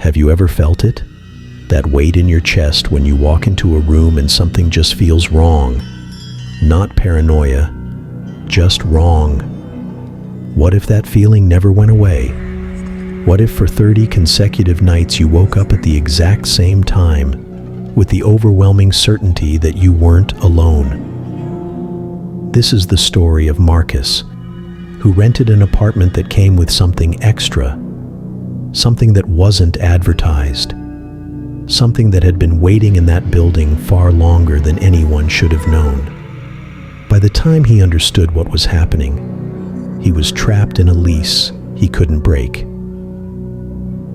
Have you ever felt it? That weight in your chest when you walk into a room and something just feels wrong. Not paranoia, just wrong. What if that feeling never went away? What if for 30 consecutive nights you woke up at the exact same time, with the overwhelming certainty that you weren't alone? This is the story of Marcus, who rented an apartment that came with something extra, something that wasn't advertised, something that had been waiting in that building far longer than anyone should have known. By the time he understood what was happening, he was trapped in a lease he couldn't break.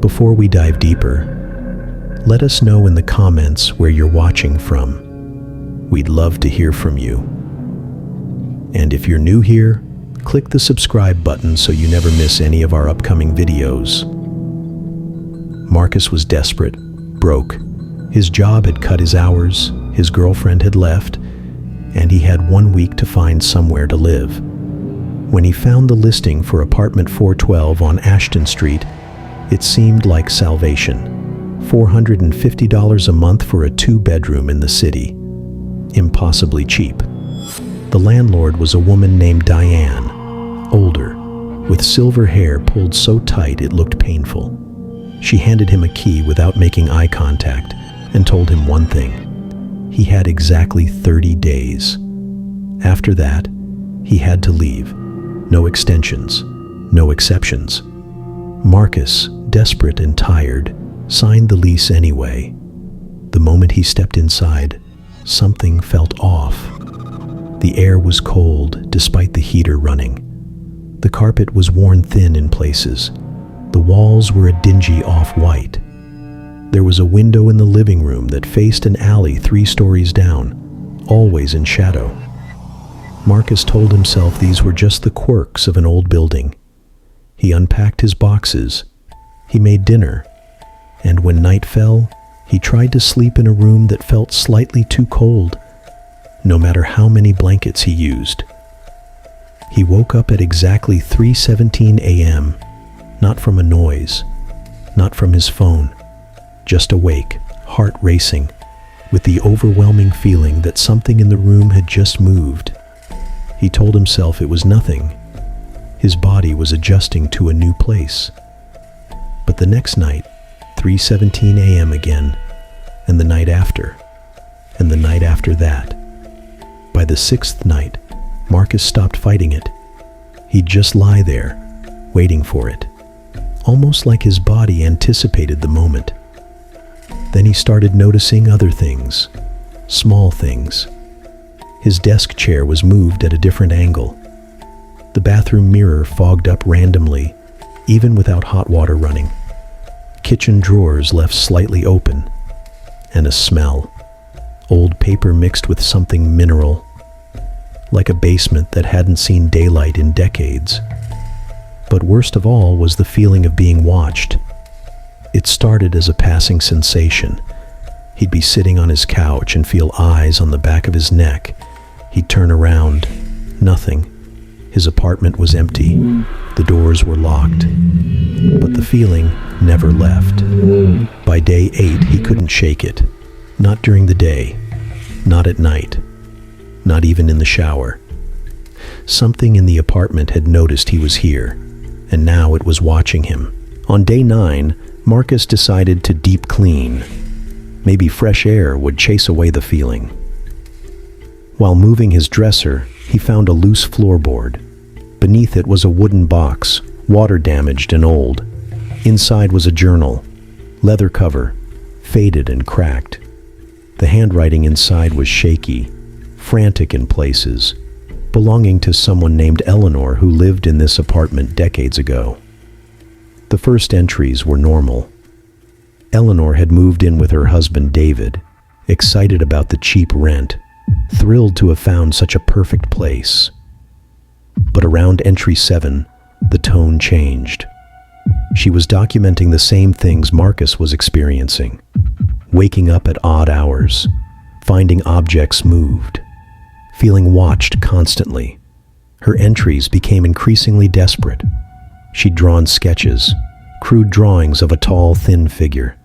Before we dive deeper, let us know in the comments where you're watching from. We'd love to hear from you. And if you're new here, click the subscribe button so you never miss any of our upcoming videos. Marcus was desperate, broke. His job had cut his hours, his girlfriend had left, and he had 1 week to find somewhere to live. When he found the listing for apartment 412 on Ashton Street, it seemed like salvation. $450 a month for a 2-bedroom in the city. Impossibly cheap. The landlord was a woman named Diane, older, with silver hair pulled so tight it looked painful. She handed him a key without making eye contact and told him one thing. He had exactly 30 days. After that, he had to leave. No extensions, no exceptions. Marcus, desperate and tired, signed the lease anyway. The moment he stepped inside, something felt off. The air was cold despite the heater running. The carpet was worn thin in places. The walls were a dingy off-white. There was a window in the living room that faced an alley 3 stories down, always in shadow. Marcus told himself these were just the quirks of an old building. He unpacked his boxes. He made dinner. And when night fell, he tried to sleep in a room that felt slightly too cold, no matter how many blankets he used. He woke up at exactly 3:17 a.m., not from a noise, not from his phone, just awake, heart racing, with the overwhelming feeling that something in the room had just moved. He told himself it was nothing. His body was adjusting to a new place. But the next night, 3:17 a.m. again, and the night after, and the night after that. By the 6th night, Marcus stopped fighting it. He'd just lie there, waiting for it, almost like his body anticipated the moment. Then he started noticing other things, small things. His desk chair was moved at a different angle. The bathroom mirror fogged up randomly, even without hot water running. Kitchen drawers left slightly open, and a smell. Old paper mixed with something mineral, like a basement that hadn't seen daylight in decades. But worst of all was the feeling of being watched. It started as a passing sensation. He'd be sitting on his couch and feel eyes on the back of his neck. He'd turn around. Nothing. His apartment was empty. The doors were locked. But the feeling never left. By day 8, he couldn't shake it. Not during the day. Not at night. Not even in the shower. Something in the apartment had noticed he was here, and now it was watching him. On day 9, Marcus decided to deep clean. Maybe fresh air would chase away the feeling. While moving his dresser, he found a loose floorboard. Beneath it was a wooden box, water-damaged and old. Inside was a journal, leather cover, faded and cracked. The handwriting inside was shaky, frantic in places, belonging to someone named Eleanor who lived in this apartment decades ago. The first entries were normal. Eleanor had moved in with her husband David, excited about the cheap rent, thrilled to have found such a perfect place. But around entry 7, the tone changed. She was documenting the same things Marcus was experiencing. Waking up at odd hours, finding objects moved, feeling watched constantly. Her entries became increasingly desperate. She'd drawn sketches, Crude drawings of a tall, thin figure.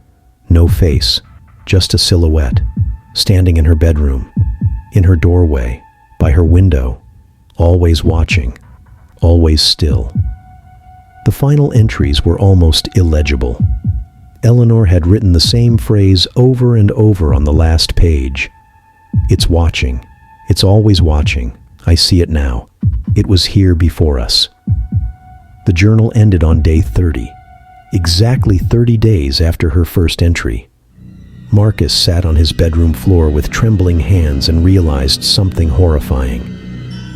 No face, just a silhouette, standing in her bedroom, in her doorway, by her window, always watching, always still. The final entries were almost illegible. Eleanor had written the same phrase over and over on the last page. It's watching. It's always watching. I see it now. It was here before us. The journal ended on day 30, exactly 30 days after her first entry. Marcus sat on his bedroom floor with trembling hands and realized something horrifying.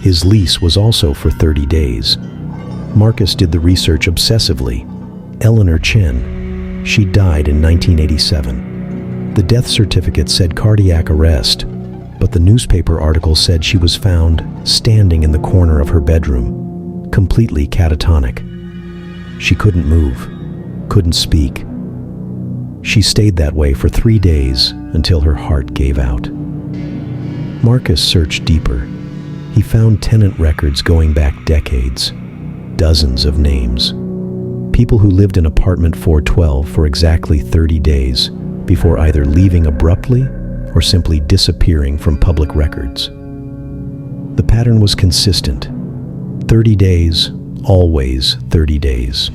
His lease was also for 30 days. Marcus did the research obsessively. Eleanor Chen. She died in 1987. The death certificate said cardiac arrest, but the newspaper article said she was found standing in the corner of her bedroom, completely catatonic. She couldn't move, couldn't speak. She stayed that way for 3 days until her heart gave out. Marcus searched deeper. He found tenant records going back decades, dozens of names. People who lived in apartment 412 for exactly 30 days before either leaving abruptly or simply disappearing from public records. The pattern was consistent. 30 days, always 30 days.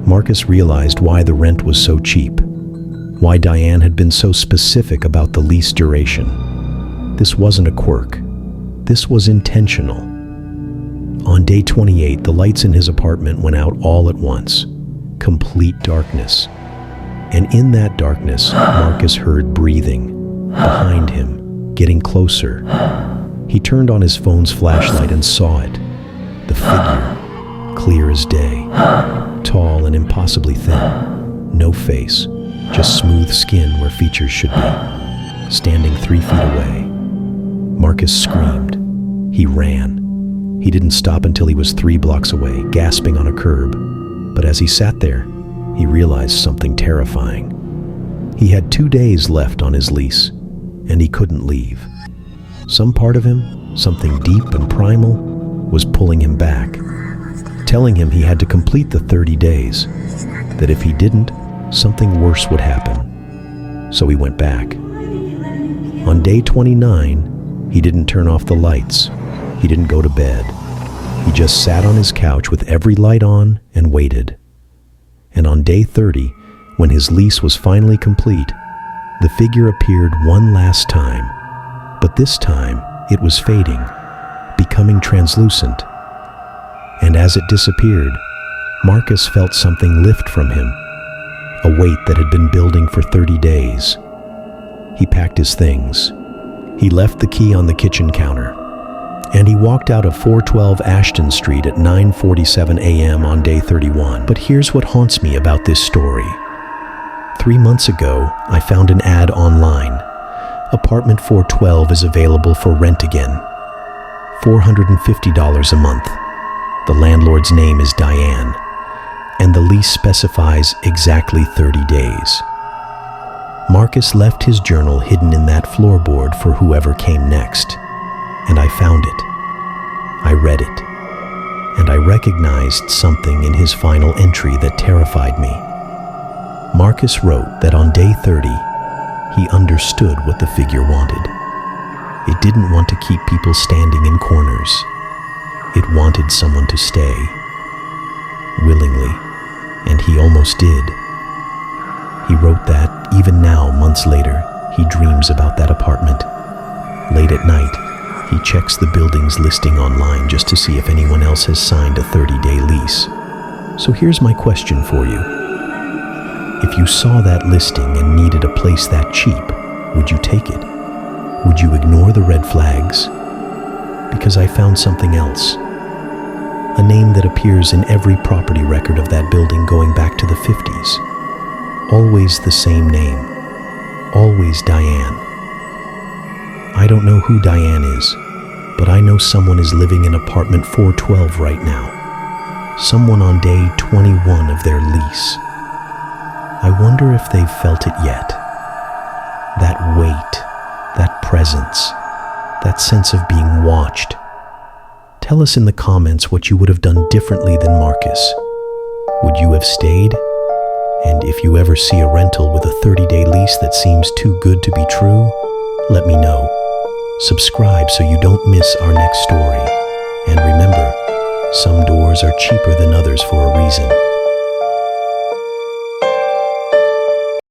Marcus realized why the rent was so cheap, why Diane had been so specific about the lease duration. This wasn't a quirk. This was intentional. On day 28, the lights in his apartment went out all at once. Complete darkness. And in that darkness, Marcus heard breathing behind him, getting closer. He turned on his phone's flashlight and saw it. The figure, clear as day, tall and impossibly thin. No face, just smooth skin where features should be. Standing 3 feet away. Marcus screamed. He ran. He didn't stop until he was 3 blocks away, gasping on a curb. But as he sat there, he realized something terrifying. He had 2 days left on his lease, and he couldn't leave. Some part of him, something deep and primal, was pulling him back, telling him he had to complete the 30 days, that if he didn't, something worse would happen. So he went back. On day 29, he didn't turn off the lights. He didn't go to bed. He just sat on his couch with every light on and waited. And on day 30, when his lease was finally complete, the figure appeared one last time. But this time, it was fading, becoming translucent. And as it disappeared, Marcus felt something lift from him, a weight that had been building for 30 days. He packed his things. He left the key on the kitchen counter, and he walked out of 412 Ashton Street at 9:47 a.m. on day 31. But here's what haunts me about this story. 3 months ago, I found an ad online. Apartment 412 is available for rent again. $450 a month. The landlord's name is Diane, and the lease specifies exactly 30 days. Marcus left his journal hidden in that floorboard for whoever came next, and I found it. I read it, and I recognized something in his final entry that terrified me. Marcus wrote that on day 30, he understood what the figure wanted. It didn't want to keep people standing in corners. It wanted someone to stay, willingly, and he almost did. He wrote that, even now, months later, he dreams about that apartment. Late at night, he checks the building's listing online just to see if anyone else has signed a 30-day lease. So here's my question for you. If you saw that listing and needed a place that cheap, would you take it? Would you ignore the red flags? Because I found something else. A name that appears in every property record of that building going back to the 50s. Always the same name. Always Diane. I don't know who Diane is, but I know someone is living in apartment 412 right now. Someone on day 21 of their lease. I wonder if they've felt it yet. That weight, that presence, that sense of being watched. Tell us in the comments what you would have done differently than Marcus. Would you have stayed? And if you ever see a rental with a 30-day lease that seems too good to be true, let me know. Subscribe so you don't miss our next story. And remember, some doors are cheaper than others for a reason.